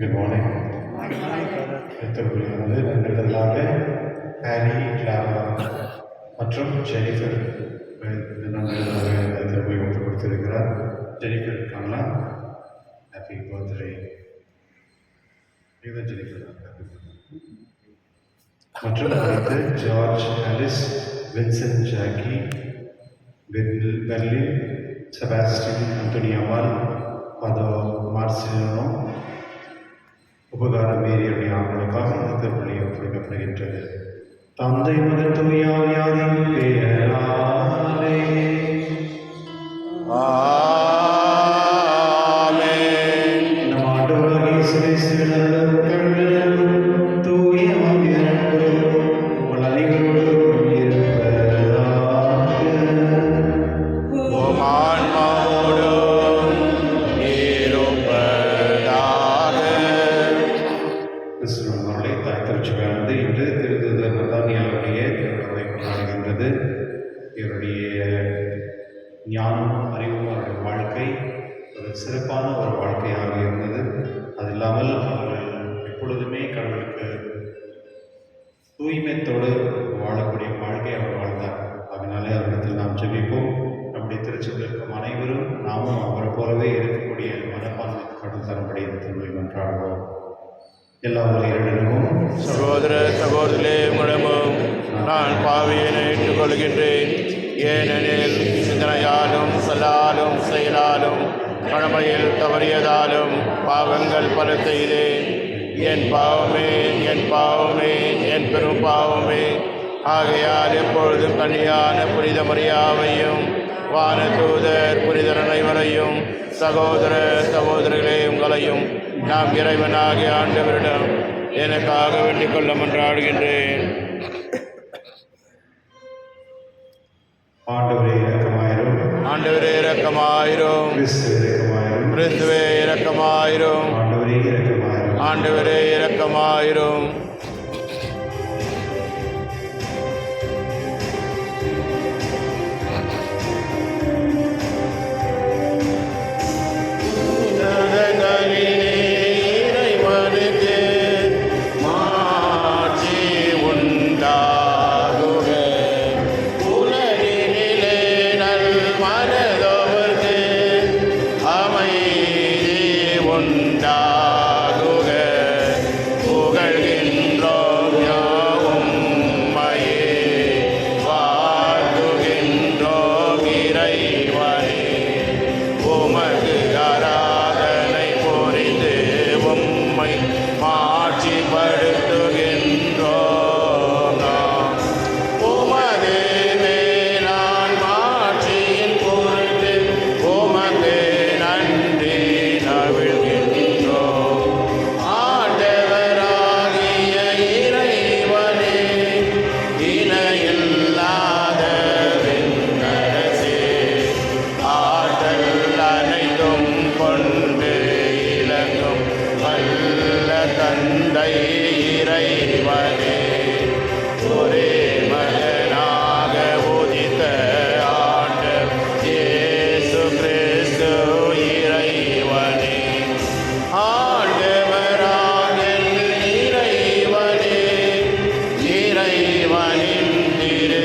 Good morning. நண்பர்களாக Harry, Clara மற்றும் Jennifer போய் ஒப்பு கொடுத்திருக்கிறார். ஜெனிஃபர் இருக்காங்களா? Happy birthday. இதுதான் ஜெனிஃபர். மற்றும் அடுத்து George, Alice, Vincent, Jackie, Berlin, Sebastian, Anthony Amal, பதோ, மார்சிலோ, உபகார மேரியருடைய ஆண்களுக்காக இந்த திருப்பலி ஒப்புக்கப்படுகின்றது. தந்தை முதல் தூயாவியாரின் பெயராலே ஆமென். நம் ஆண்டவராகிய இயேசு கிறிஸ்துவின் அருளும் தூய ஆவியின் அன்பும் உங்கள் அனைவரோடும் இருப்பதாக. உம் ஆன்மாவோடும் இருப்பதாக. கிறிஸ்துவின் மரணை தாய் திருச்சபையானது இன்று திருத்தூதர் நதானியாவுடைய திருவிழாவை கொண்டாடுகின்றது. இவருடைய ஞானமும் அறிவும் அவருடைய வாழ்க்கை ஒரு சிறப்பான ஒரு வாழ்க்கையாக இருந்தது. அது இல்லாமல் அவர்கள் எப்பொழுதுமே கடவுளுக்கு தூய்மைத்தோடு வாழக்கூடிய வாழ்க்கையை அவர் வாழ்ந்தார். அதனாலே அவரிடத்தில் நாம் ஜெபிப்போம். நம்முடைய திருச்சபையில் இருக்கும் அனைவரும் நாமும் அவரை போலவே இருக்கக்கூடிய மனப்பான்மை கடவுள் தரும்படி இந்த திருவிழை கொண்டாடுவோம். எல்லா உலகிடமும் சகோதர சகோதரிகளே, உங்களிடமும் நான் பாவியினை ஏற்றுக்கொள்கின்றேன். ஏனெனில் சிந்தனையாலும் சொல்லாலும் செயலாலும் கடமையில் தவறியதாலும் பாவங்கள் பல செய்தேன். என் பாவமே, என் பாவமே, என் பெரும் பாவமே. ஆகையால் எப்பொழுதும் கன்னியான புனித மரியாவையும் வானதூதர் புனிதர் அனைவரையும் சகோதர சகோதரிகளே உங்களையும் நாம் இறைவனாகிய ஆண்டவரிடம் எனக்காக வேண்டிக் கொள்ள மன்றாடுகின்றேன். ஆண்டவரே இரக்கமாயிரும். ஆண்டவரே இரக்கமாயிரும். கிறிஸ்துவே இரக்கமாயிரும். ஆண்டவரே இரக்கமாயிரும். ஆண்டவரே இரக்கமாயிரும். இறைவனின் திரு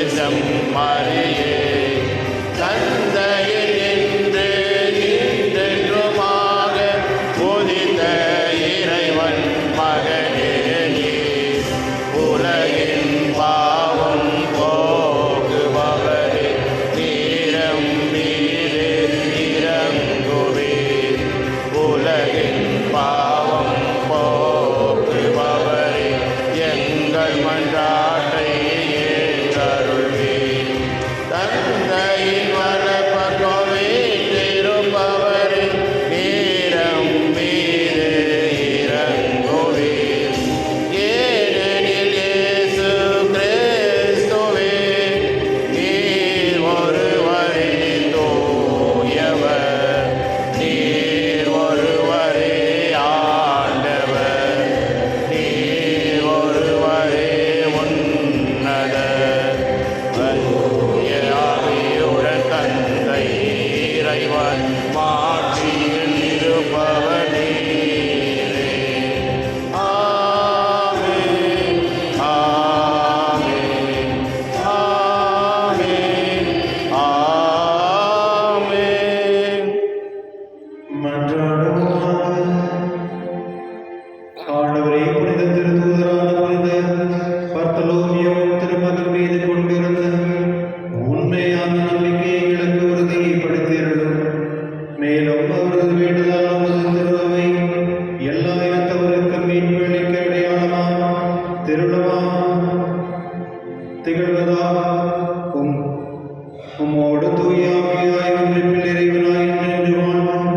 உம்மோடு தூயாவியாய் ஒன்றிப்பில் இறைவனாய் நின்று வாழ்வும்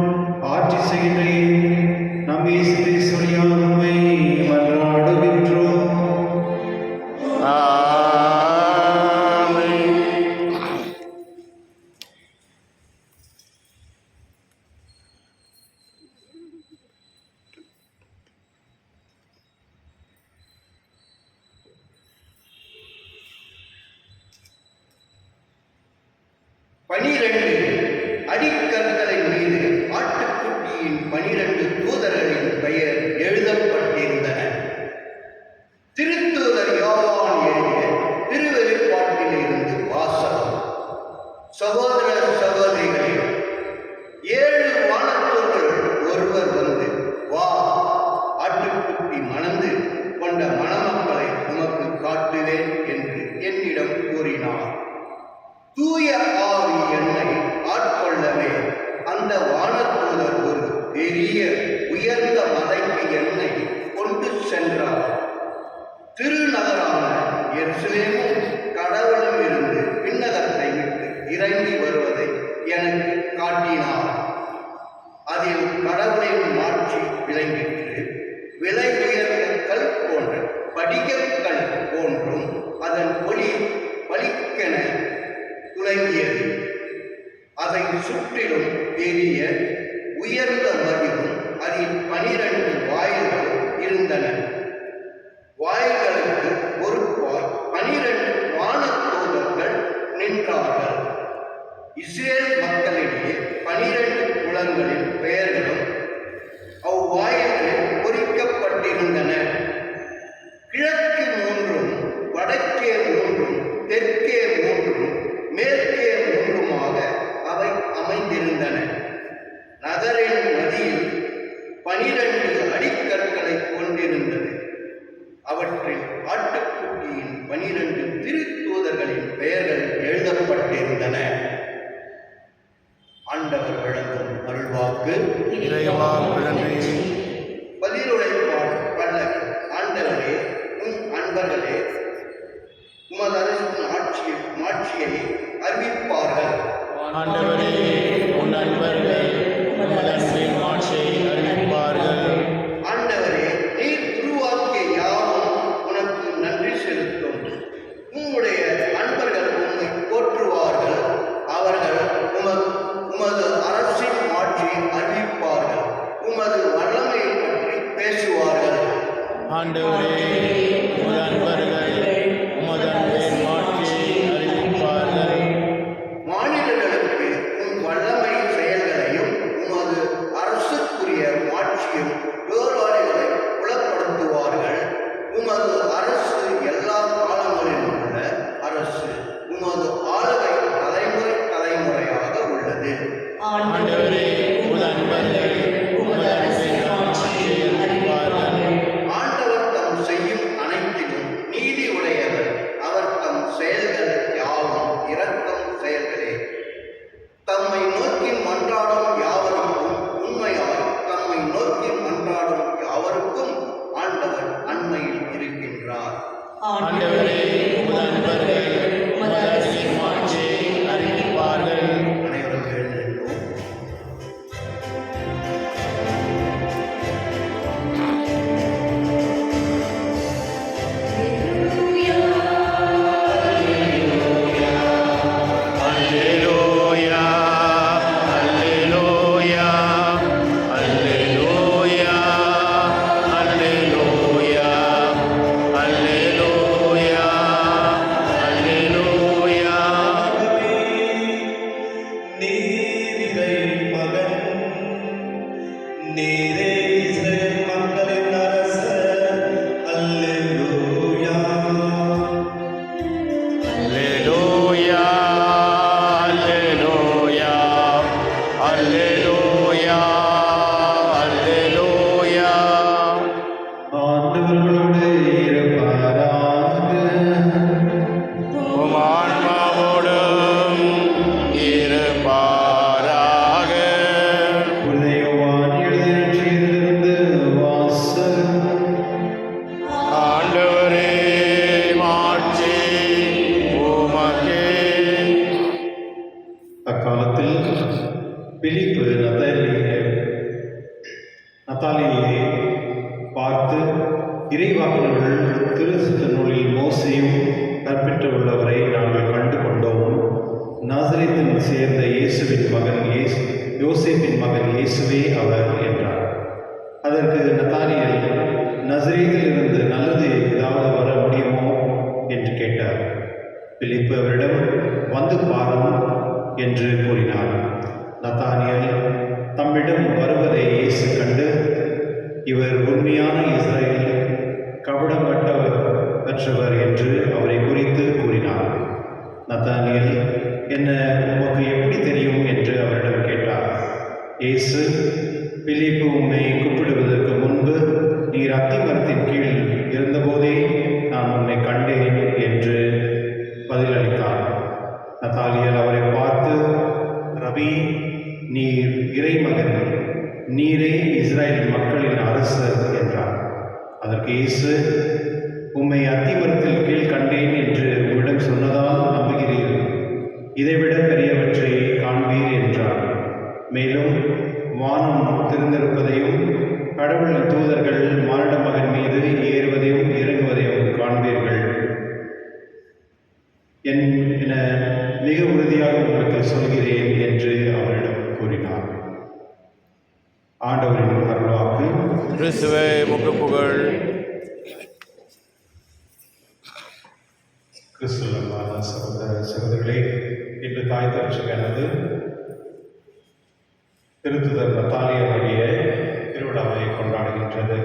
ஆட்சி செய்கின்றேன் நம் இயேசு கிறிஸ்து வழியாக உம்மை மன்றாடுகின்றோம். ஆமென். பனிரெண்டு அடிக்கற்களின் மீது ஆட்டுக்குட்டியின் 12 தூதர்களின் பெயர் எழுதப்பட்டிருந்தன. திருத்தூதர் யோவான் எழுதிய திருவெளிப்பாட்டிலிருந்து வாசகம். சகோதர சகோதரிகளே, 7 வானதூதர்கள் ஒருவர் வந்து, வா, ஆட்டுக்குட்டி மணந்து கொண்ட மணமக்களை உமக்கு காட்டுவேன் என்று என்னிடம் கூறினார். தூய ஆவி என்னை ஆட்கொள்ளவே அந்த வானதூதர் ஒரு பெரிய உயர்ந்த மலைக்கு என்னை கொண்டு சென்றார். திருநகரான எருசலேமும் கடவுளும் இருந்து விண்ணகத்தை விட்டு இறங்கி வருவதை எனக்கு காட்டினார். அதில் கடவுளின் மாட்சி விளங்கிற்று. விலை உயர்ந்த கல் போன்ற படிகக்கல் போன்றும் அதன் ஒளி பளிக்கென துலங்கியது. அதை சுற்றிலும் பெரிய உயர்ந்த மதிலும் அதில் 12 வாயில்கள் இருந்தன. வாயில்களுக்கு பொறுப்பாய் 12 வானதூதர்கள் நின்றார்கள். இஸ்ரேல் மக்களிடையே 12 குலங்களின் பெயர்களும் அவ்வாயில்களில் பொறிக்கப்பட்டிருந்தன. கிழக்கு 3, வடக்கே 3, தெற்கே 3, மேற்கே 3மாக அவை அமைந்திருந்தன. நகரின் மதியில் 12 அடிக்கற்களை கொண்டிருந்தது. அவற்றில் ஆட்டுக்குட்டியின் 12 திருத்தூதர்களின் பெயர்கள் எழுதப்பட்டிருந்தன. ஆண்டவர் வழங்கும் அருள்வாக்கு. இறைவா நன்றி. பதிலுரைப்பாடு பல்லவி. ஆண்டவரே, உம் அன்பர்களே உமது அரசின் மாட்சியை அறிவிப்பார்கள். ஆண்டவரே, உன் நண்பர்கள் உமது அன்பின் மாட்சியை அறிவிப்பார்கள். ஆண்டவரே, நீர் உருவாக்கிய யாவும் உனக்கு நன்றி செலுத்தும். உம்முடைய அன்பர்கள் உம்மை போற்றுவார்கள். அவர்கள் உமது அரசின் மாட்சியை அறிவிப்பார்கள். உமது வல்லமையை பற்றி பேசுவார்கள். ஆண்டவரே, உமது அன்பர்கள் உமது அன்பின் மாட்சியை அறிவிப்பார்கள். மாநிலங்களுக்கு உம் வல்லமை செயல்களையும் உமது அரசுக்குரிய மாட்சியும் பேராளிகளை புலப்படுத்துவார்கள். உமது அரசு எல்லா காலங்களிலும் உள்ள அரசு. உமது ஆளுகை தலைமுறை தலைமுறையாக உள்ளது. ஆண்டவரே, உமது அன்பர்கள் உமது அன்பின் மாட்சியை அறிவிப்பார்கள். ஆண்டவர் தம் செய்யும் அனைத்திலும் நீதி உடையவர். அவர் தம் செயல்கள் யாவும் இரக்கம் செயல்களே. தம்மை நோக்கி மன்றாடும் யாவருக்கும் உண்மையாய் தம்மை நோக்கி மன்றாடும் யாவருக்கும் ஆண்டவர் அண்மையில் இருக்கின்றார். ஆண்டவரே, உமது அன்பர்கள் உமது அன்பின் மாட்சியை அறிவிப்பார்கள். அனைவரும் எழுந்திருந்தோம். அல்லேலூயா. பிலிப்பு நத்தாலியை பார்த்து, இறைவாக்கினர்கள் திருச்சுத்த நூலில் மோசேயும் கற்பித்துள்ளவரை நாங்கள் கண்டு கொண்டோம். நாசரேத்தில் சேர்ந்த இயேசுவின் மகன் யோசேப்பின் மகன் இயேசுவே அவர் என்றார். அதற்கு நத்தானியேல், நசரேத்தில் இருந்து நல்லது ஏதாவது வர முடியுமோ என்று கேட்டார். பிலிப்பு அவரிடம், வந்து பாரும் என்று கூறினார். நத்தானியேல் தம்மிடம் வருவதை இயேசு கண்டு, இவர் உண்மையான இஸ்ரவேல், கபடமற்றவர் என்று அவரை குறித்து கூறினார். நத்தானியேல், என்ன உமக்கு எப்படி தெரியும் என்று அவரிடம் கேட்டார். இயேசு, பிலிப்பு உம்மை கூப்பிடுவதற்கு முன்பு நீர் அத்திமரத்தின் கீழ் இருந்தபோதே நான் உன்னை கண்டேன் என்று பதிலளித்தார். நத்தானியேல் அவரை பார்த்து, ரபி, நீர் இறைமகன், நீரே இஸ்ரவேல் மக்களின் அரசர் என்றார். அதற்கு இயேசு, உம்மை அத்திமரத்தில் கீழ் கண்டேன் என்று உம்மிடம் சொன்னதால் நம்புகிறீர்கள், இதைவிட பெரியவற்றை காண்பீர் என்றார். மேலும் வானம் திறந்திருப்பதையும் கடவுளின் தூதர்கள் மானிட மகன் மீது ஏறுவதையும் இறங்குவதையும் காண்பீர்கள் என மிக உறுதியாக உங்களுக்கு சொல்கிறேன் என்று அவரிடம் கூறினார். ஆண்டவரின் அருள்வாக்கு. கிறிஸ்துவே உமக்கு புகழ். கிறிஸ்துவமான சகோதர சகோதரிகளே, இன்று தாய் திருச்சபையானது திருத்துதர் நத்தானியேலுடைய திருவிழாவை கொண்டாடுகின்றது.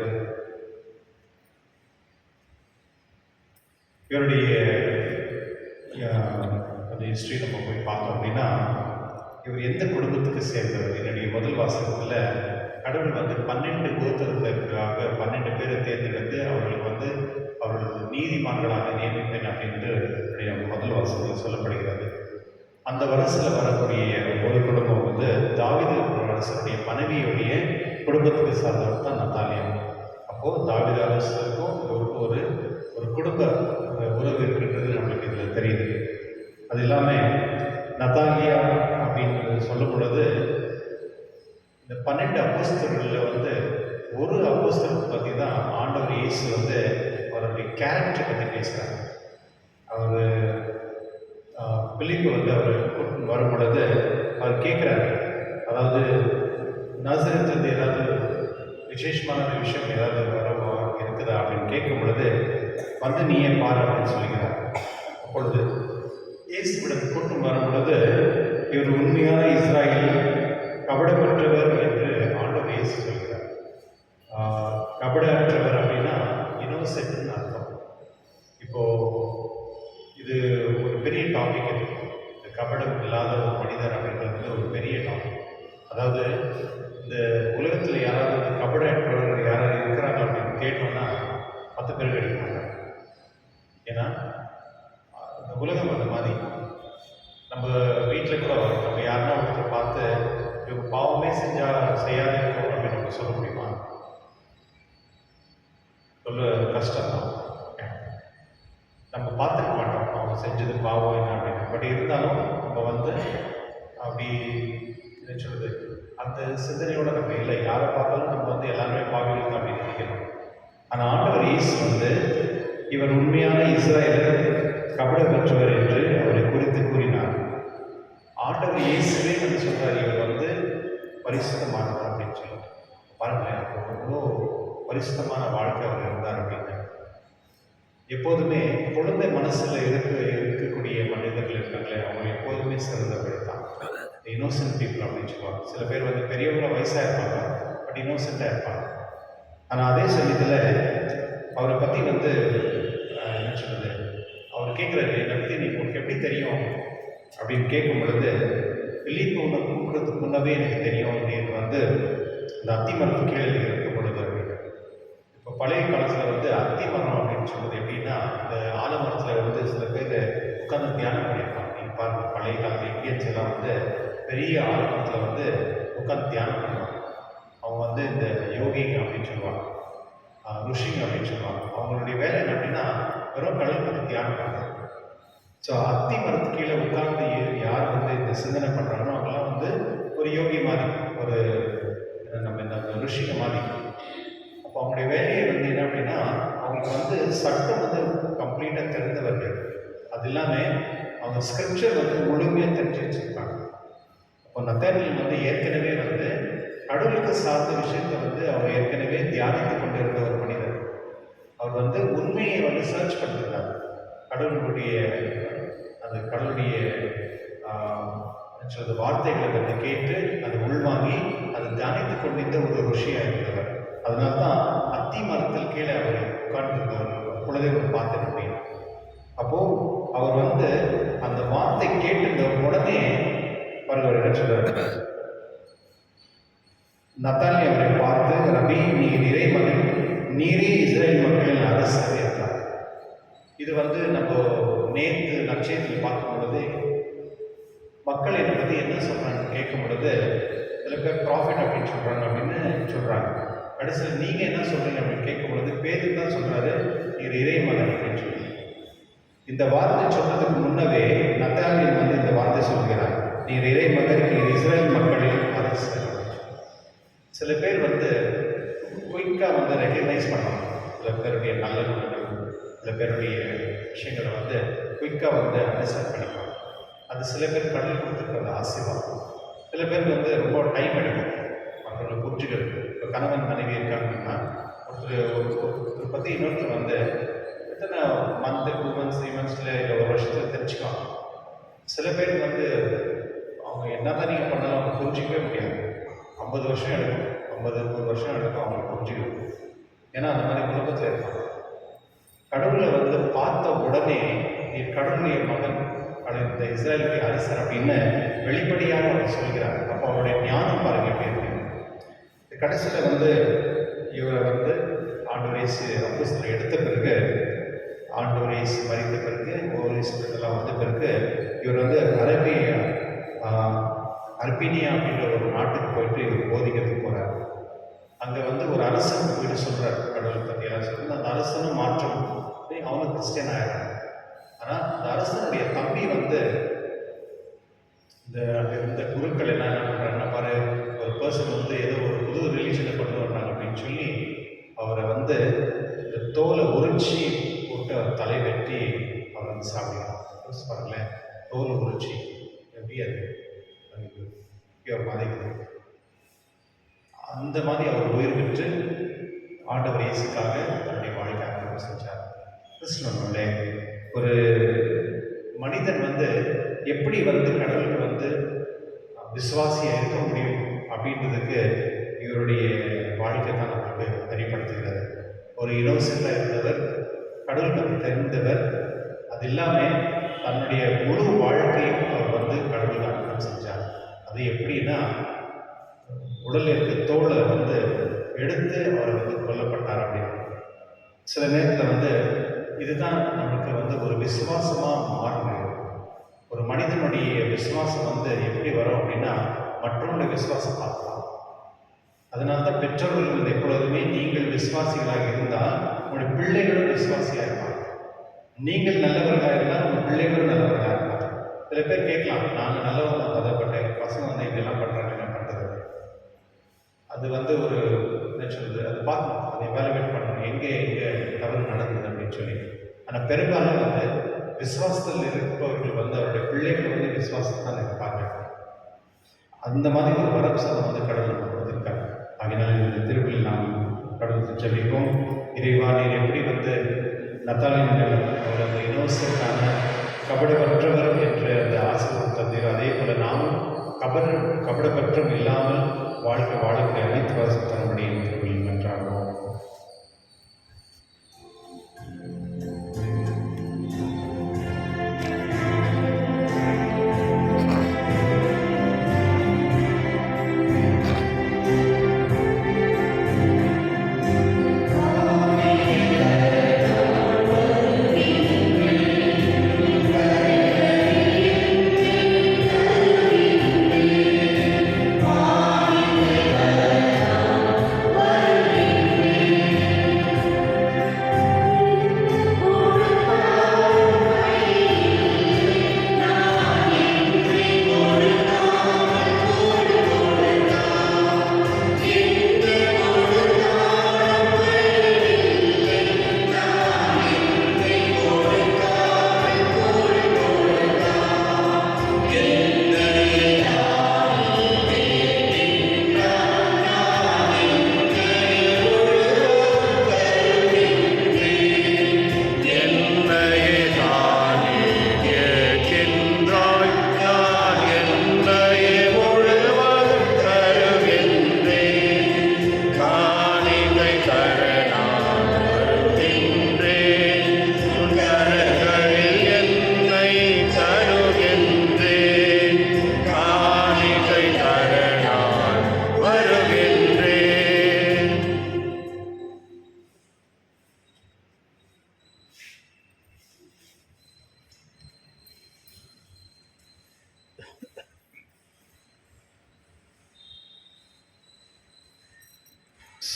இவருடைய அந்த ஹிஸ்ட்ரி நம்ம போய் பார்த்தோம் அப்படின்னா, இவர் எந்த குடும்பத்துக்கு சேர்ந்தவர்? என்னுடைய முதல் வாசகத்தில் கடவுள் வந்து 12 கோத்திரத்திற்காக 12 பேரை தேர்ந்தெடுத்து அவர்களுக்கு அவர்கள் நீதிமான்களாக நியமிப்பேன் அப்படின்ட்டு என்னுடைய முதல் வாசகத்தில் சொல்லப்படுகிறது. அந்த வருஷத்தில் வரக்கூடிய ஒரு குடும்பம் தாவீது அரசருடைய மனைவியுடைய குடும்பத்துக்கு சார்ந்தவர் தான் நத்தாலியா. அப்போது தாவீது அரசருக்கும் ஒரு குடும்ப உறவு இருக்கின்றது நம்மளுக்கு இதில் தெரியுது. அது இல்லாமல் நத்தாலியா அப்படின்னு சொல்லும் பொழுது, இந்த 12 அப்போஸ்தலர்களில் ஒரு அப்போஸ்தலர் பற்றி தான் ஆண்டவர் இயேசு அவருடைய கேரக்டரை பற்றி பேசுகிறாங்க. அவர் பிலிப்பு அவர் கூட்டு வரும் பொழுது அவர் கேட்குறாரு, அதாவது நாசரேத்திலிருந்து ஏதாவது விசேஷமான விஷயம் ஏதாவது இருக்குதா அப்படின்னு கேட்கும் பொழுது நீயே பாரு அப்படின்னு சொல்லுகிறார். அப்பொழுது இயேசுவிடம் கூட்டு வரும் பொழுது, இவர் உண்மையான இஸ்ரவேல், கபடமற்றவர் என்று ஆண்டவர் இயேசு சொல்கிறார். கபடமற்றவர் அப்படின்னா இன்னோசென்ட்னு அர்த்தம். இது ஒரு பெரிய டாபிக். இந்த கபடம் இல்லாத ஒரு மனிதர் அப்படின்றது ஒரு பெரிய டாபிக். அதாவது இந்த உலகத்தில் யாராவது கபடற்றவர்கள் யாராவது இருக்கிறாங்க அப்படின்னு கேட்டோம்னா 10 பேர் கிடைப்பாங்க. ஏன்னா இந்த உலகம் அந்த மாதிரி. நம்ம வீட்டில் கூட நம்ம யாருன்னா ஒருத்தர் பார்த்து இவங்க பாவமே செய்யாத இருக்கோம் அப்படின்னு நம்ம சொல்ல முடியுமா? சொல்ல கஷ்டம்தான். நம்ம பார்த்துக்க மாட்டோம் அவங்க செஞ்சது பாவம் என்ன அப்படின்னு. பட் இருந்தாலும் நம்ம அப்படி என்ன சொல்றது, அந்த சிந்தனையோட நம்ம இல்லை. யாரை பார்த்தாலும் நம்ம எல்லாருமே பாவிகள் அப்படின்னு நினைக்கிறோம். ஆனால் ஆண்டவர் இயேசு இவர் உண்மையான இஸ்ரவேலர், கபடமற்றவர் என்று அவரை குறித்து கூறினார். ஆண்டவர் இயேசுவே சொல்றார், இவர் பரிசுத்தமானவர் அப்படின்னு சொல்லிட்டு. பாருங்களேன், எவ்வளோ பரிசுத்தமான வாழ்க்கை அவர் இருந்தார் அப்படின்னு. எப்போதுமே குழந்தை மனசுல இருக்கக்கூடிய மனிதர்கள் இருக்காங்களே, அவங்க எப்போதுமே சிறந்தவர்கள் தான். இன்னோசென்ட் பீப்புள் அப்படின்னு சொல்லுவாங்க. சில பேர் பெரியவங்கள வயசாக இருப்பாங்க, பட் இன்னோசென்ட்டாக இருப்பாங்க. ஆனால் அதே சமயத்தில் அவரை பற்றி என்ன சொல்றது, அவர் கேட்குறாரு, என்னை பற்றி உனக்கு எப்படி தெரியும் அப்படின்னு கேட்கும் பொழுது, பிலிப்பு உன்னை கூப்பிடுறதுக்கு முன்னவே எனக்கு தெரியும் அப்படின்னு இந்த அத்திமரத்து கீழே இருக்கும் பொழுது அப்படின்னு. இப்போ பழைய காலத்தில் அத்திமரம் அப்படின்னு சொல்வது எப்படின்னா, இந்த ஆலமரத்தில் சில பேர் உட்காந்து தியானம் பண்ணியிருப்பாங்க. நீங்கள் பாருங்கள், பழைய காலத்தில் இந்தியன்ஸ் எல்லாம் பெரிய ஆலமரத்தில் உட்காந்து தியானம் பண்ணுவாங்க. அவங்க இந்த யோகிங்க அப்படின்னு சொல்லுவாங்க, ருஷிங்க அப்படின்னு சொல்லுவாங்க. அவங்களுடைய வேலை என்ன அப்படின்னா, வெறும் கடல் பற்றி தியானம் பண்ணுறாங்க. ஸோ அத்தி மரத்து கீழே உட்கார்ந்து யார் இந்த சிந்தனை பண்ணுறாங்களோ அவங்களாம் ஒரு யோகி மாதிரி, ஒரு நம்ம இந்த ரிஷிக மாதிரி. அப்போ அவங்களுடைய வேலையை வந்து என்ன அப்படின்னா, அவங்களுக்கு வந்து சட்டம் வந்து கம்ப்ளீட்டாக தெரிந்தவர்கள். அது இல்லாமல் அவங்க ஸ்கிரிப்சர் வந்து முழுமையாக தெரிஞ்சு வச்சிருப்பாங்க. அப்போ நத்தானியேல் வந்து ஏற்கனவே வந்து கடவுளுக்கு சார்ந்த விஷயத்தை வந்து அவர் ஏற்கனவே தியானித்து கொண்டு இருந்த ஒரு மனிதர். அவர் வந்து உண்மையை வந்து சர்ச் பண்ணிருந்தார். கடவுளுடைய அந்த கடவுளுடைய சொல்றது வார்த்தைகளை வந்து கேட்டு அதை உள்வாங்கி அதை தியானித்து கொண்டிருந்த ஒரு ருஷியாக இருந்தவர். அதனால தான் அத்தி மரத்தில் கீழே அவர் உட்கார்ந்துருந்தவர் குலதெய்வம் பார்த்துட்டு முடியும். அப்போ அவர் வந்து அந்த வார்த்தை கேட்டு உடனே அவர் என்ன சொல்றாரு, நத்தானியேல் அவரை பார்த்து, ரபி, நீர் இறைமகன், நீரே இஸ்ரேல் மக்களின் அரசர் என்றார். இது வந்து நம்ம நேற்று நட்சத்திரத்தில் பார்க்கும் பொழுது மக்கள் என்னை பற்றி என்ன சொல்கிறாங்கன்னு கேட்கும் பொழுது சில பேர் ப்ராஃபிட் அப்படின்னு சொல்கிறாங்க அப்படின்னு சொல்கிறாங்க. கடைசியில் நீங்கள் என்ன சொல்கிறீங்க அப்படின்னு கேட்கும் பொழுது பேருக்கு தான் சொல்கிறாரு, நீர் இறைமகன் அப்படின்னு சொல்லி. இந்த வார்த்தை சொன்னதுக்கு முன்னவே நத்தானியேல் வந்து இந்த வார்த்தை சொல்கிறார், நீர் இறைமகன், நீர் இஸ்ரேல் மக்களின் அரசர். சில பேர் வந்து குயிக்காக வந்து ரெகக்னைஸ் பண்ணுவாங்க. சில பேருடைய நல்ல குணங்கள், சில பேருடைய விஷயங்களை வந்து குயிக்காக வந்து அண்டர்ஸ்டாண்ட் பண்ணிப்பாங்க. அது சில பேர் கடல் கொடுத்துருக்கிற ஆசீர்வாதம். சில பேருக்கு வந்து ரொம்ப டைம் எடுக்கும் மற்றவங்களை புரிஞ்சுக்கிறது. இப்போ கணவன் மனைவி இருக்காங்கன்னா ஒருத்தர் பற்றி இன்னொருத்தர் வந்து எத்தனை மந்த்து 2 months 3 monthsல இல்லை ஒரு வருஷத்தில் தெரிஞ்சுக்குவாங்க. சில பேருக்கு வந்து அவங்க என்ன தான் நீங்கள் பண்ணாலும் அவங்க புரிஞ்சிக்கவே முடியாது. 50 வருஷம் எடுக்கும், 50-100 வருஷம் எடுக்கும் அவங்களை புரிஞ்சுக்கணும். ஏன்னா அந்த மாதிரி குடும்பத்தில் இருப்பாங்க. கடவுளை வந்து பார்த்த உடனே கடவுளுடைய மகன், இந்த இஸ்ரேலுடைய அரசர் அப்படின்னு வெளிப்படையாக அவர் சொல்கிறார். அப்போ அவருடைய ஞானம் பாருங்க எப்படி இருக்கு. கடைசியில் வந்து இவரை வந்து ஆண்டவர் இயேசு அப்போஸ்தலர் எடுத்த பிறகு, ஆண்டவர் இயேசு மரித்த பிறகு, ஹோலி ஸ்பிரிட்லாம் வந்த பிறகு இவர் வந்து அர்பீனியா அப்படின்ற ஒரு நாட்டுக்கு போயிட்டு இவர் போதிக்கிறதுக்கு போகிறார். அங்கே வந்து ஒரு அரசன் போயிட்டு சொல்கிறார் கடவுள் பற்றி எல்லாம் சொல்லி, அந்த அரசனும் மாற்றம் அவனும் கிறிஸ்டியன் ஆகிறான். ஆனால் அந்த அரசனுடைய தம்பி வந்து இந்த குருக்கள் என்ன பண்ணுறாங்கன்னா, பாரு ஒரு பர்சன் வந்து ஏதோ ஒரு புது ரிலீஜனை கொண்டு வர்றாங்க அப்படின்னு சொல்லி அவரை வந்து இந்த தோலை உரிச்சி போட்டு அவர் தலை வெட்டி அவர் வந்து சாப்பிடுறாங்க. பாருங்களேன், தோலை உரிச்சி எப்படி அது பியூர் பாதிக்குது. அந்த மாதிரி அவர் உயிர் பெற்று ஆண்டவர் இயேசுக்காக தன்னுடைய வாழ்க்கை அர்ப்பணம் செஞ்சார். கிறிஸ்துவனுடைய ஒரு மனிதன் வந்து எப்படி வந்து கடவுளுக்கு வந்து விசுவாசியாக இருக்க முடியும் அப்படின்றதுக்கு இவருடைய வாழ்க்கை தான் நமக்கு தெரியப்படுத்துகிறது. ஒரு இன்னோசென்ட்டாக இருந்தவர், கடவுள் பற்றி தெரிந்தவர். அது இல்லாமல் தன்னுடைய முழு வாழ்க்கையும் அவர் வந்து கடவுளுக்கு அர்ப்பணம் செஞ்சார். அது எப்படின்னா, உடலில் இருக்க தோலை வந்து எடுத்து அவர் வந்து கொல்லப்பட்டார் அப்படின்னு. சில நேரத்தில் வந்து இதுதான் நமக்கு வந்து ஒரு விசுவாசமாக மாறும். ஒரு மனிதனுடைய விசுவாசம் வந்து எப்படி வரும் அப்படின்னா, மற்றவங்களுடைய விசுவாசம் பார்க்கலாம். அதனால தான் பெற்றோர்கள் வந்து எப்பொழுதுமே நீங்கள் விசுவாசிகளாக இருந்தால் உங்களுடைய பிள்ளைகளும் விசுவாசியாக இருப்பாங்க. நீங்கள் நல்லவர்களாக இருந்தால் உங்கள் பிள்ளைகளும் நல்லவர்களாக இருப்பாங்க. சில பேர் கேட்கலாம், நாங்கள் நல்லவங்க தான் பதப்பட்டேன், பசங்க வந்து இப்படிலாம் பண்ணுறாங்க, என்ன பண்ணுறது? அது வந்து ஒரு என்ன சொல்றது, அது பார்க்கணும், அதை எவாலுவேட் பண்ணணும், எங்கே தவறு நடந்தது அப்படின்னு சொல்லி. ஆனால் பெரும்பாலும் வந்து விசுவாசத்தில் இருப்பவர்கள் வந்து அவருடைய பிள்ளைகள் வந்து விசுவாசத்தை தான் இருப்பாங்க. அந்த மாதிரி ஒரு வரப்சதம் வந்து கடவுள் நம்ம கொடுத்துருக்காங்க. அதனால் இந்த திருவிழில் நாம் கடவுள் ஜெபிப்போம். இறைவா, நீர் எப்படி வந்து நத்தானியேல் அவர் அந்த இன்னோசென்ட்டான கபடப்பற்றவர் என்று அந்த ஆசீர்வாதம் தந்தீர், அதே போல நாமும் கபடப்பற்றம் இல்லாமல் வாழ்க்கை வாழக்கூடிய அனைத்து வாசத்தனுடைய திருவிழில் நன்றாகும்.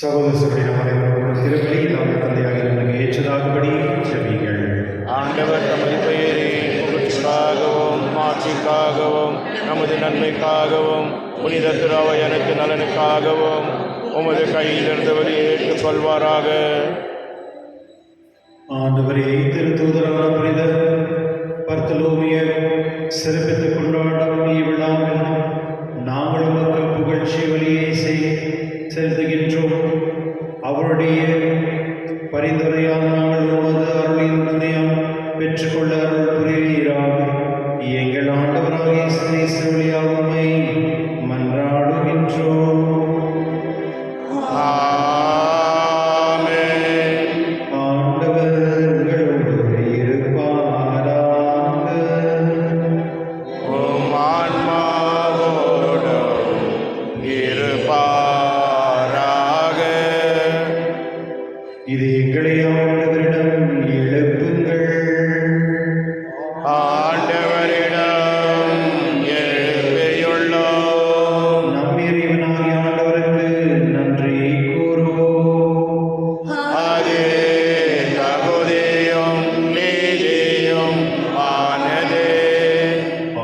சகோதரர்களுடைய அனைவரும் திருப்பலி நாம் தந்தையாக நமக்கு ஏற்றதாகும்படி ஜெபியுங்கள். ஆண்டவர் நமது பெயரை புகழ்ச்சிக்காகவும் மாட்சிக்காகவும் நமது நன்மைக்காகவும் புனித திராவை அனைத்து நலனுக்காகவும் உமது கையிலிருந்து வெளியே ஏற்றுக்கொள்வாராக. ஆண்டவரே, திருத்தூதரான புனித பர்த்தலோமியர் சிறப்பித்துக் கொண்டாடும் இவ்விழாவில் நாங்கள் உமக்கு புகழ்ச்சி வழியை செலுத்துகின்றோம். அவருடைய பரிந்துரையால் நாங்கள் உமது அருளின் உதயம் பெற்றுக்கொள்ள அருள் புரிவீராக. எங்கள் ஆண்டவராகிய கிறிஸ்து வழியாக உம்மை மன்றாடுகின்றோம். ஆமென். ஆண்டவர் உங்களோடு இருப்பாராக. உம் ஆன்மாவோடும் இருப்பாராக. இது எங்களை ஆண்டவரிடம் எழுப்புங்கள். ஆண்டவரிடம் எழுப்பியுள்ளோம். நம் இறைவனாகிய ஆண்டவருக்கு நன்றி கூறுவோம். அது தகுதியும் நீதியும் ஆனது.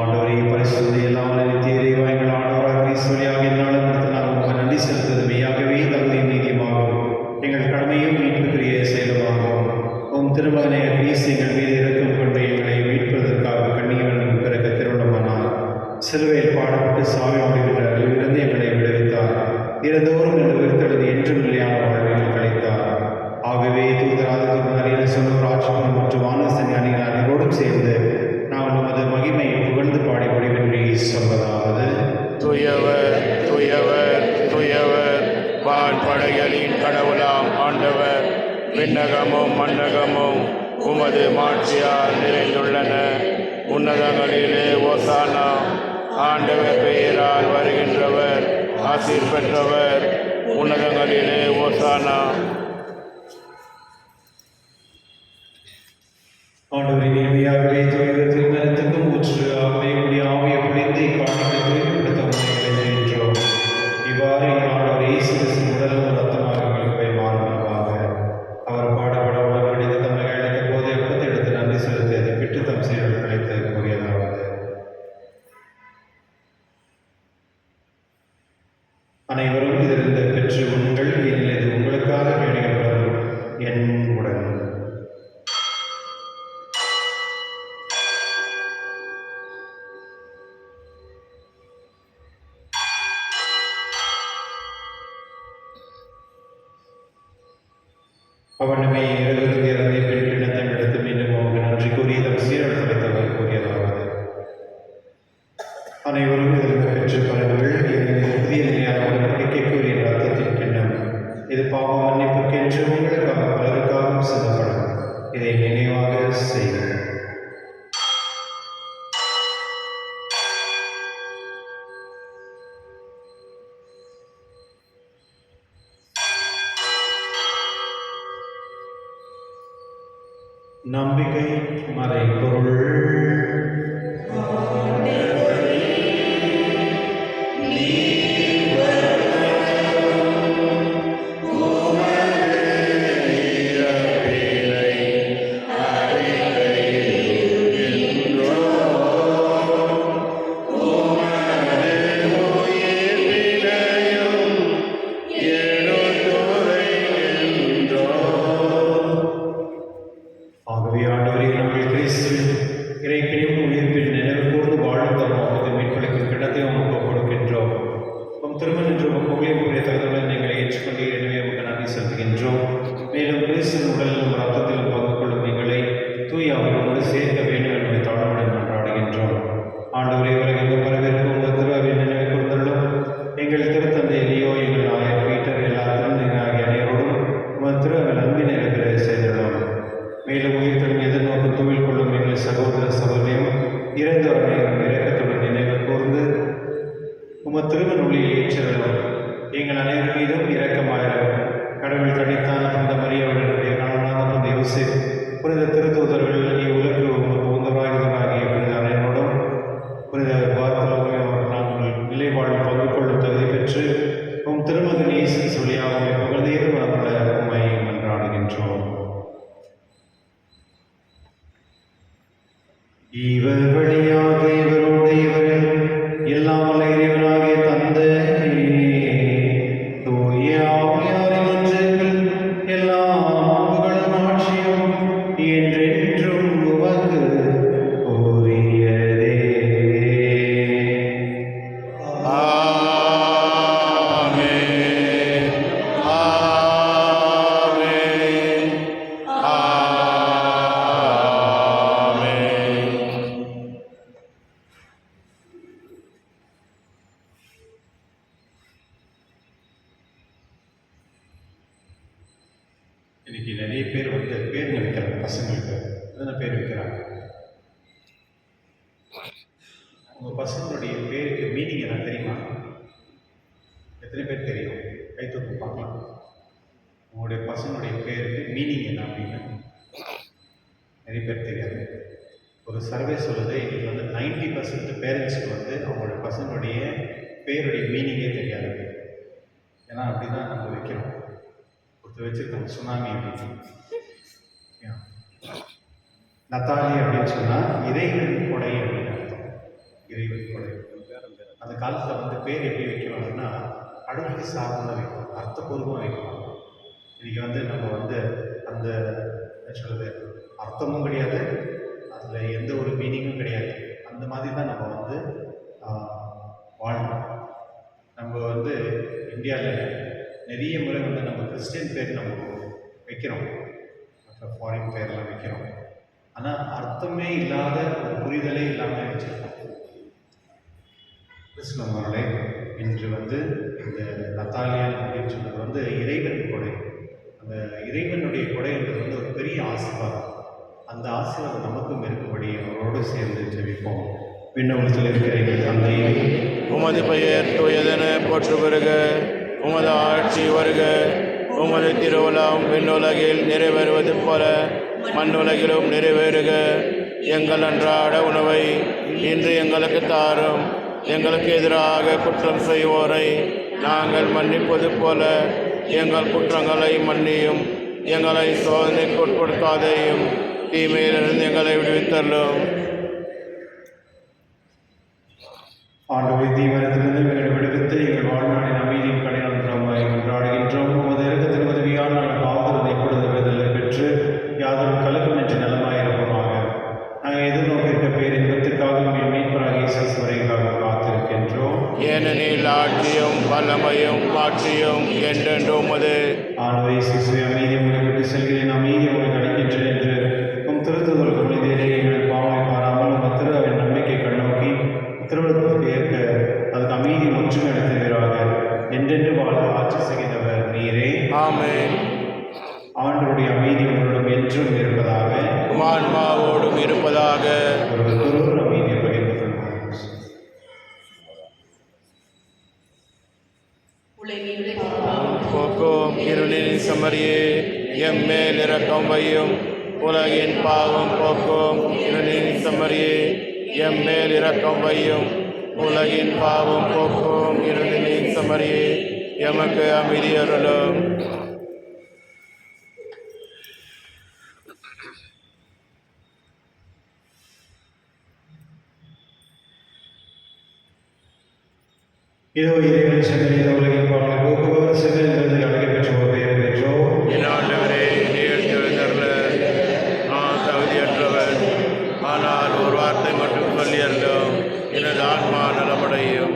ஆண்டவரை பரிசுத்த எல்லாம் நித்திய இறைவா, எங்கள் ஆண்டவராக கிறிஸ்து வழியாக எந்நாளும் நாங்கள் உமக்கு நன்றி செலுத்துவது மெய்யாகவே தகுதியும் நீதியுமாகும். எங்கள் கடமையும் மீட்புக்குரிய செயலுமாகும். உம் திருமகனை கிறிஸ்து எங்கள் மீது இரக்கம் கொண்டு எங்களை மீட்பதற்காக கண்ணியவன் பிறகு திருமணமானார். சிலுவையில் பாடப்பட்டு சாவி முடிகின்ற அறிவிலிருந்து எங்களை விடுவித்தார். இறந்தோறும் என்று உயிர்த்தெழுந்து என்றும் நிலையான வாழ்வில் கழித்தார். ஆகவே தூதராத அறிய சொல்லும் ராட்சகன் மற்றும் வானசனி அணிகள் அனைவரோடும் சேர்ந்து நாங்கள் உமது மகிமையை புகழ்ந்து பாடி முடிவின்றி சொல்வதாவது: துயவர் துயவர் துயவர் வான்படைகளின் கடவுளாம் ஆண்டவர். விண்ணகமும் மண்ணகமும் உமது மாட்சியால் நிறைந்துள்ளன. உன்னதங்களிலே ஓசானா. ஆண்டவர் பெயரால் வருகின்றவர் ஆசீர் பெற்றவர். உன்னதங்களிலே ஓசானா. ஆண்டவரை நேர்மையாகவே தூய்மை திருமணத்துக்கும் ஊற்று ஆகவே ஆவியை பொழிந்து இக்காணிக்கு தூய்மைப்படுத்த முனைகின்றோம். இவ்வாறு ஆண்டவர் இயேசு கிறிஸ்து உடலும் ரத்தமாக எங்களுக்கு மாறுவாங்க. அவர் பாடுபட உடல் பிடித்து தம்மை அழைத்த போது எப்பத்தை எடுத்து நன்றி செலுத்தி அதை பெற்று தம் சீரல் கிடைத்து கூறியதாவது: அனைவரும் இதிலிருந்து பெற்று உண்கள், ஏனெனில் இது உங்களுக்காக வேண்டியப்படும் என் உடல். அவனுமே இரவிலிருந்து இறந்தை பெண் கிண்ணத்தை எடுத்து மீண்டும் அவங்க நன்றி கூறி தம் சீரல் கிடைத்தவர் கூறியதாவது: அனைவரும் இதிலிருந்து பெற்று பரவுகள், ஏனெனில் புதிய நிலையான உடன்படிக்கைக்குரிய ரத்தத்தின் கிண்ணம். இது பாவ மன்னிப்புக்கென்று உங்களுக்காக பலருக்காகவும் சிந்தப்படும். இதை நினைவாக செய்யுங்கள். நம்பிக்கை மறைபொருள். ஆகவே ஆண்டவரே, நாங்கள் கிறிஸ்துவின் இறைப்பினும் உயிர்ப்பின் நினைவு கூர்ந்து வாழும் தருணத்தை மீட்பளிக்கும் கிண்ணத்தை உமக்கு கொடுக்கின்றோம். உம் திருமணம் என்று உம் புகழைக்குரிய தகுதியுடன் நீங்கள் ஏற்றுக்கொண்டு எனவே உமக்கு நன்றி செலுத்துகின்றோம். மேலும் கிறிஸ்துவின் உடலிலும் ரத்தத்திலும் பங்கு கொள்ளும் எங்களை தூய அவர்களோடு சேர்க்க வேண்டும் என்பதை தாழ்வுடன் கொண்டாடுகின்றோம். ஆண்டவரே, உலகெங்கும் பரவிருக்கும் உங்கள் திருவின் நினைவு கூர்ந்தள்ளும். எங்கள் திருத்தந்தை லியோ, எங்கள் ஆயர் பீட்டர், எல்லா திருநீராகிய அனைவரோடும் உங்கள் திருவில் அன்பினை இருக்கிற செய்துள்ளோம். மேலும் உயிர்த்தெழும் எதிர்நோக்கு தூவில் கொள்ளும் எங்கள் சகோதர சகோதரியும் இறந்தோர் அனைவரும் இரக்கத்துடன் நினைவு கூர்ந்து உமது திருமணொழியில் ஏற்றலும். எங்கள் அனைவர் மீதும் இரக்கமாயிரம். கடவுள் கணித்தான புனித மரியாவுடைய கணவனான புனித யோசேப், புனித திருத்தூதர்கள், இவ்வுலகு உமக்கு உந்தராயுதமாகிய புனித அனைவரோடும் புனித பார்த்தலோமையோர் நாங்கள் நிலை வாழ்வில் பங்கு கொள்ளும் தகுதி பெற்று உம் திருமகன் இயேசு வழியாக உம்மை புகழ்ந்து வழியாக இவரோடு இவரில் எல்லாம் வல்ல இறைவனாகிய தந்தை தூய ஆவியாரின் ஒன்றிற்குள் எல்லா புகழும் ஆட்சியும் என்றென்றும் உமக்கு உரியதே. ஆமென். ஆமென். ஆமென். இன்னைக்கு நிறைய பேர் வந்து பேருங்க வைக்கிறாங்க பசங்களுக்கு. என்னென்ன பேர் வைக்கிறாங்க? உங்கள் பசங்களுடைய பேருக்கு மீனிங் என்ன தெரியுமா? எத்தனை பேர் தெரியும்? கை தூக்கி பார்க்கலாம். உங்களுடைய பசங்களுடைய பேருக்கு மீனிங் என்ன அப்படின்னு நிறைய பேர் தெரியாது. ஒரு சர்வே சொல்லுது, இன்னைக்கு வந்து 90% பேரண்ட்ஸ்க்கு வந்து அவங்களுடைய பசங்களுடைய பேருடைய மீனிங்கே தெரியாது. ஏன்னா அப்படி தான் நம்ம வைக்கிறோம். ஒருத்தர் வச்சுருக்கோம் சுனாமி அப்படின்னு. நத்தாலி அப்படின்னு சொன்னால் இறைவன் கொடை அப்படின்னு அர்த்தம். இறைவன் கொடை. அந்த காலத்தில் வந்து பேர் எப்படி வைக்கணும்னா கடவுளுக்கு சார்ந்த வைக்கணும், அர்த்தபூர்வமாக வைக்கணும். இன்றைக்கி வந்து நம்ம வந்து அந்த என்ன சொல்கிறது, அர்த்தமும் கிடையாது, அதில் எந்த ஒரு மீனிங்கும் கிடையாது. அந்த மாதிரி தான் நம்ம வந்து வாழ்கிறோம். நம்ம வந்து இந்தியாவில் நிறைய முறை வந்து நம்ம கிறிஸ்டியன் பேர் நம்ம வைக்கிறோம், மற்ற ஃபாரின் பேர்லாம் வைக்கிறோம். ஆனால் அர்த்தமே இல்லாத ஒரு புரிதலே இல்லாமல் வச்சுருக்கோம். கிறிஸ்துவர்களே, இன்று வந்து இந்த நத்தாலியான் அப்படின்னு சொன்னது வந்து இறைவன் கொடை. அந்த இறைவனுடைய கொடைன்றது வந்து ஒரு பெரிய ஆசீர்வாதம். அந்த ஆசீர்வாதம் நமக்கும் இருக்கும்படி அவரோடு சேர்ந்து ஜெபிப்போம். விண்ணகத்தில் இருக்கிற எங்கள் தந்தையே, உமது பெயர் தூயதென போற்று வருக. உமது ஆட்சி வருக. உமது திருவுளம் விண்ணுலகில் நிறைவேறுவது போல மண்ணுலகிலும் நிறைவேறுக. எங்கள் அன்றாட உணவை இன்று எங்களுக்கு தாரும். எங்களுக்கு எதிராக குற்றம் செய்வோரை நாங்கள் மன்னிப்பது போல எங்கள் குற்றங்களை மன்னியும். எங்களை சோதனைக்கு உட்படுத்தாதையும், தீமையிலிருந்து எங்களை விடுவித்தள்ளும். ஆண்டவரை தீவிரத்திலிருந்து எங்களை விடுவித்து எங்கள் வாழ்நாளின் அமைதியும் கடினம் கொண்டாடுகின்றோம். உமது இறக்கத்தின் உதவியால் நாங்கள் பாவத்தை கொடுத்த விடுதலை பெற்று யாதொரு கலக்கம் என்று நலமாயிருப்போமாக. நாங்கள் எதிர்நோக்கியிருக்க பேரின்பத்திற்காக மீட்பராக இயேசு வரைக்காக காத்திருக்கின்றோம். ஏனெனில் ஆட்சியும் வல்லமையும் மாட்சியும் என்றென்றும் உமது. ஆண்டவரை இயேசுவை அமைதியை உங்களை விட்டு செல்கிறேன், அமைதியை உங்களுக்கு அளிக்கின்றேன் என்று உம் திருத்துதல் மனிதரே எங்கள் பாவனை பாராமல் உங்கள் திருவின் நம்பிக்கை கண்ணோக்கி திருவிழத்திற்கு ஏற்க அதுக்கு அமைதி ஒற்றுமை நடத்துகிறாக. என்றென்று வாழ ஆட்சி செய்கிறவர் நீரே. ஆமென். ஆண்டவருடைய அமைதி உங்களிடம் என்றும் இருப்பதாக. ஆன்மாவோடும் இருப்பதாக. ஒருவர் அமைதியை பகிர்ந்து கொள்வோம். போக்கும் இருளின் சமரியே எம்மேல் இரக்கம் வையும். உலகின் பாவம் போக்கும் இருளின் சமரியே எம்மேல் இரக்கம் வையும். உலகின் பாவம் போக்கும் இருளின் சமரியே எமக்கு அமைதி அருளும். இதோ இறைவன் செங்கலில் உலகின் பாவங்களை போக்குபவர், செங்கலிலிருந்து அழகை பெற்றோர் பெயர் பெற்றோர். என் ஆண்டவரே, நீர் எழுந்தருள நான் தகுதியற்றவர். ஆனால் ஒரு வார்த்தை மட்டும் சொல்லி அருளும், எனது ஆன்மா நலமடையும்.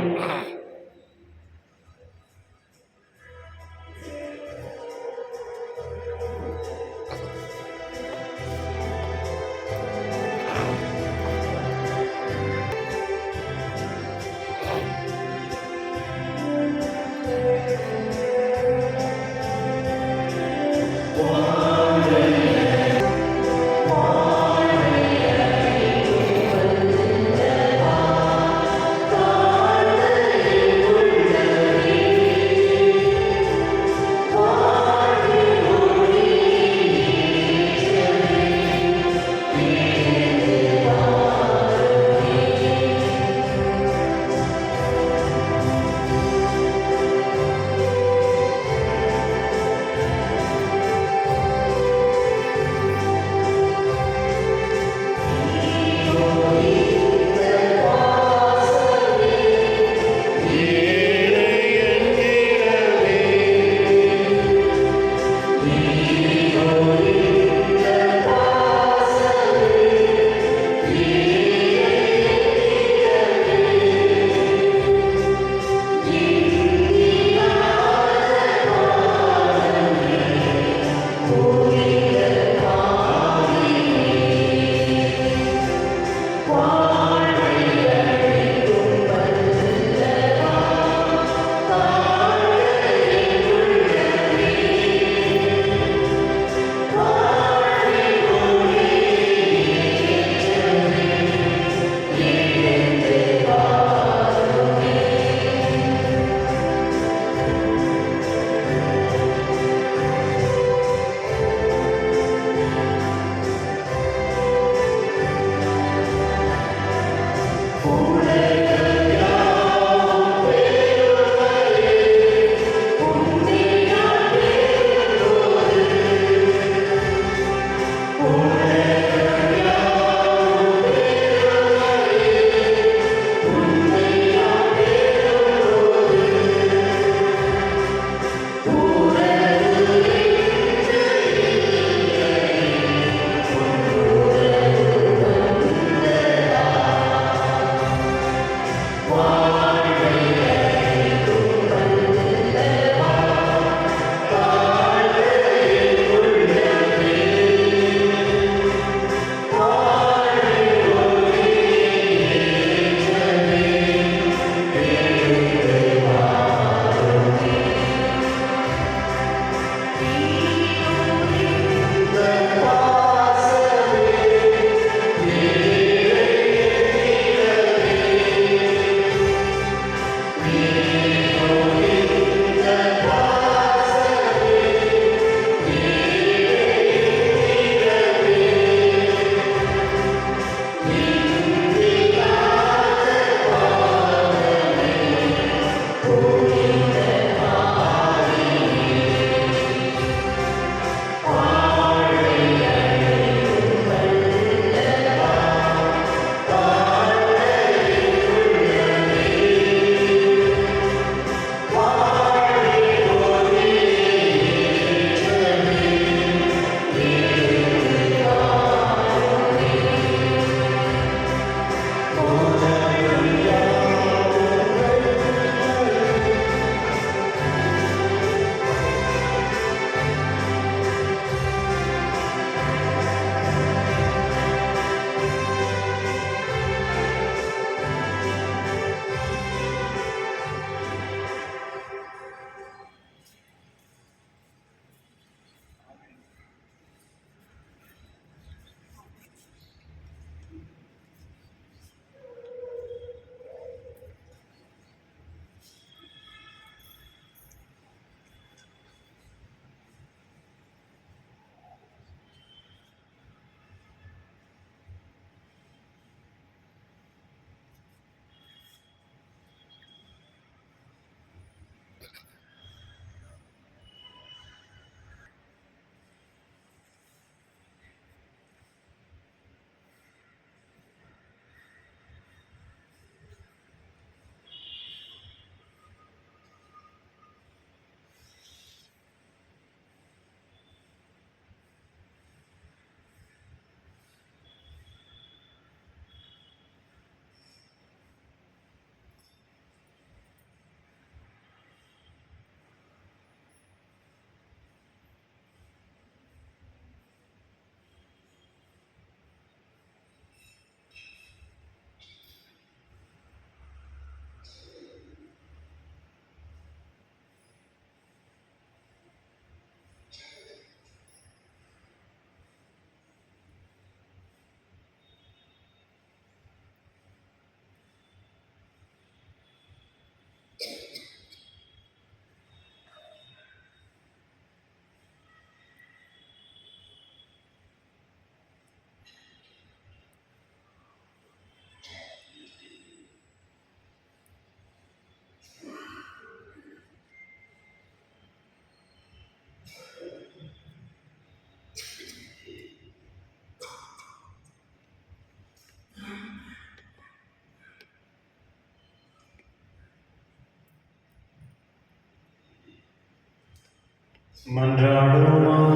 மன்றாடுவோமாக.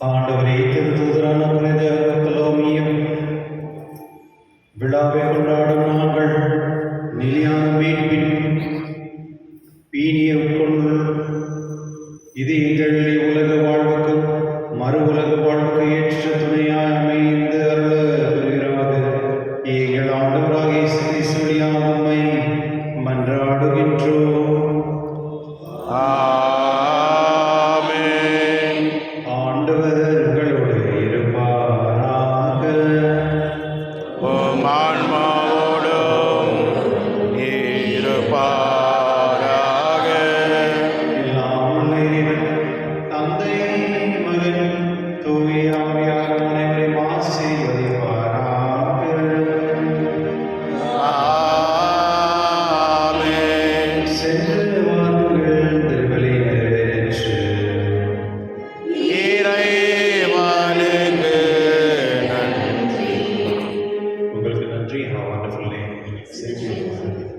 ஆண்டவரே, திருத்தூதரான புனித பர்த்தலோமியும் விழாவை கொண்டாடும் நாங்கள் நிலையான மீட்பின் பீனியை உட்கொண்டு இதயங்களிலே உலக வாழ்வுக்கும் மறு உலக வாழ்வுக்கு ஏற்ற துணையாய் அமைந்து அருள பெறுகிறாக. எங்கள் ஆண்டவராக இயேசு கிறிஸ்து வழியாக உம்மை மன்றாடுகின்றோம். ஆமென். ஆண்டவர் உங்களோடு இருப்பாராக. உம் ஆன்மாவோடும் இருப்பாராக. எல்லாம் வல்ல இறைவன், தந்தை, மகன், தூய ஆவியார் அனைவரையும் ஆசீர்வதிப்பாராக. You have a wonderful name.